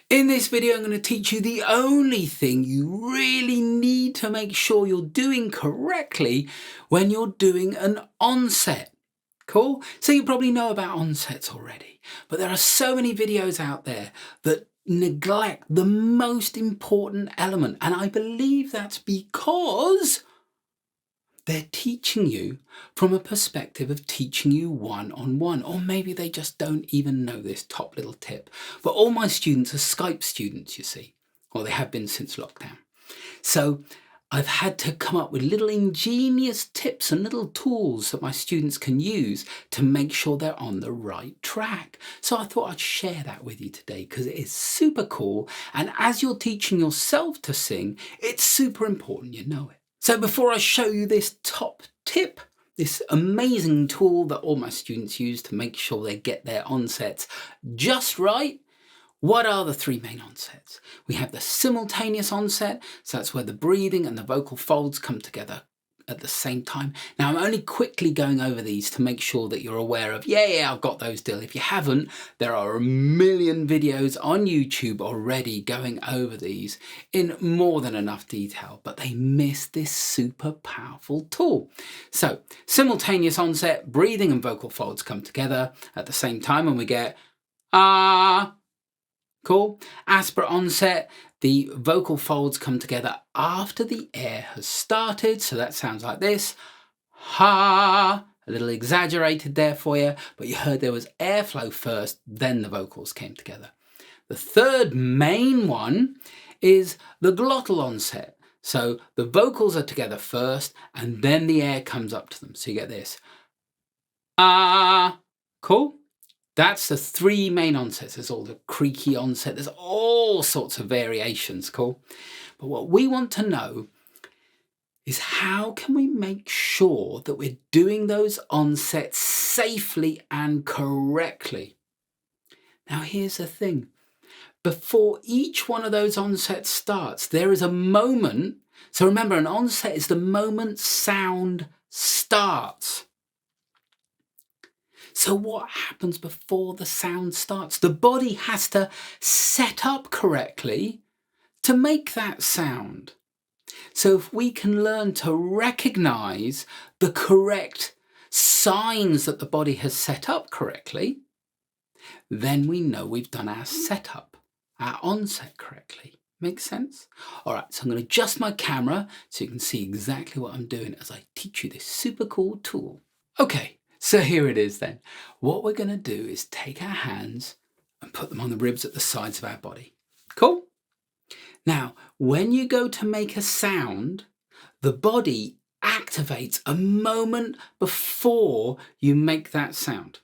In this video, I'm going to teach you the only thing you really need to make sure you're doing correctly when you're doing an onset. Cool? So you probably know about onsets already, but there are so many videos out there that neglect the most important element. And I believe that's because they're teaching you from a perspective of teaching you one-on-one, or maybe they just don't even know this top little tip. But all my students are Skype students, you see, or they have been since lockdown. So I've had to come up with little ingenious tips and little tools that my students can use to make sure they're on the right track. So I thought I'd share that with you today because it is super cool. And as you're teaching yourself to sing, it's super important you know it. So before I show you this top tip, this amazing tool that all my students use to make sure they get their onsets just right, what are the three main onsets? We have the simultaneous onset, so that's where the breathing and the vocal folds come together at the same time. Now I'm only quickly going over these to make sure that you're aware of, yeah, I've got those still. If you haven't, there are a million videos on YouTube already going over these in more than enough detail, but they miss this super powerful tool. So simultaneous onset, breathing and vocal folds come together at the same time and we get ah. Cool. Aspirate onset, the vocal folds come together after the air has started. So that sounds like this. Ha. A little exaggerated there for you, but you heard there was airflow first, then the vocals came together. The third main one is the glottal onset. So the vocals are together first and then the air comes up to them. So you get this. Ah. Cool. That's the three main onsets. There's all the creaky onset. There's all sorts of variations, cool? But what we want to know is how can we make sure that we're doing those onsets safely and correctly? Now, here's the thing. Before each one of those onsets starts, there is a moment. So remember, an onset is the moment sound starts. So what happens before the sound starts? The body has to set up correctly to make that sound. So if we can learn to recognize the correct signs that the body has set up correctly, then we know we've done our setup, our onset correctly. Make sense? All right, so I'm going to adjust my camera so you can see exactly what I'm doing as I teach you this super cool tool. Okay. So here it is then. What we're going to do is take our hands and put them on the ribs at the sides of our body. Cool? Now, when you go to make a sound, the body activates a moment before you make that sound.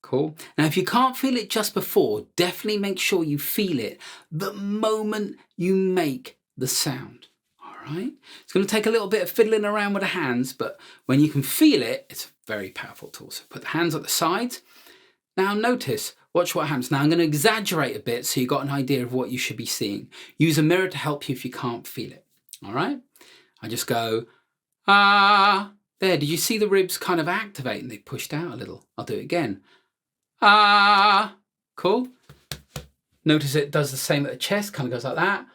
Cool? Now, if you can't feel it just before, definitely make sure you feel it the moment you make the sound. Right? It's going to take a little bit of fiddling around with the hands, but when you can feel it, it's a very powerful tool. So put the hands at the sides. Now notice, watch what happens. Now I'm going to exaggerate a bit so you've got an idea of what you should be seeing. Use a mirror to help you if you can't feel it. All right? I just go, ah, there. Did you see the ribs kind of activate and they pushed out a little? I'll do it again. Ah, cool. Notice it does the same at the chest, kind of goes like that.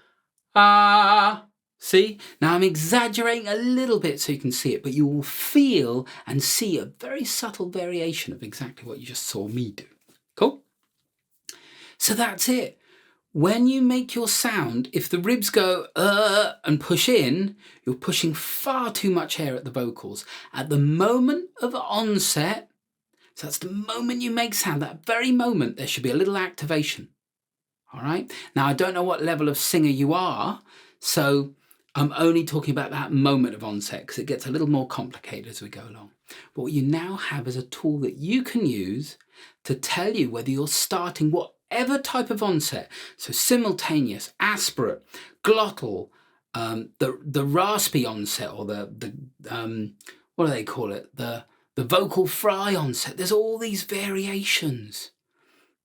Ah. See, now I'm exaggerating a little bit so you can see it, but you will feel and see a very subtle variation of exactly what you just saw me do. Cool? So that's it. When you make your sound, if the ribs go and push in, you're pushing far too much air at the vocals. At the moment of onset, so that's the moment you make sound, that very moment, there should be a little activation. All right? Now, I don't know what level of singer you are, so I'm only talking about that moment of onset because it gets a little more complicated as we go along. But what you now have is a tool that you can use to tell you whether you're starting whatever type of onset. So simultaneous, aspirate, glottal, the raspy onset, or the what do they call it? The vocal fry onset. There's all these variations.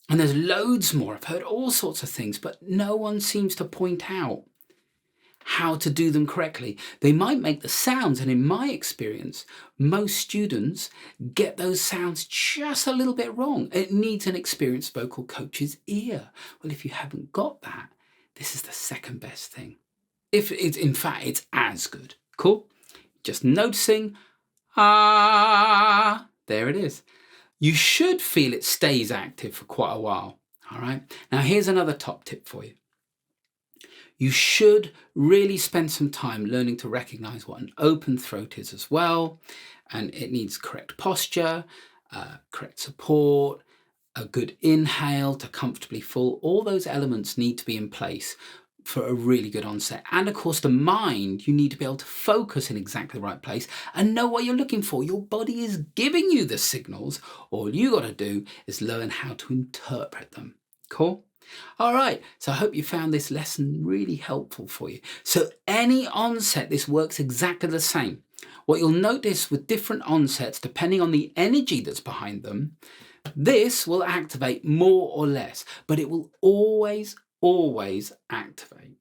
And there's loads more. I've heard all sorts of things, but no one seems to point out how to do them correctly. They might make the sounds, and in my experience, most students get those sounds just a little bit wrong. It needs an experienced vocal coach's ear. Well, if you haven't got that, this is the second best thing. If it's, in fact, it's as good. Cool? Just noticing, there it is. You should feel it stays active for quite a while. All right. Now, here's another top tip for you. You should really spend some time learning to recognize what an open throat is as well. And it needs correct posture, correct support, a good inhale to comfortably full. All those elements need to be in place for a really good onset. And of course, the mind, you need to be able to focus in exactly the right place and know what you're looking for. Your body is giving you the signals. All you got to do is learn how to interpret them. Cool? All right, so I hope you found this lesson really helpful for you. So any onset, this works exactly the same. What you'll notice with different onsets, depending on the energy that's behind them, this will activate more or less, but it will always activate.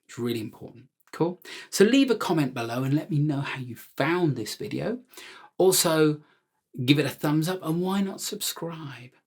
It's really important. Cool. So leave a comment below and let me know how you found this video. Also, give it a thumbs up, and why not subscribe?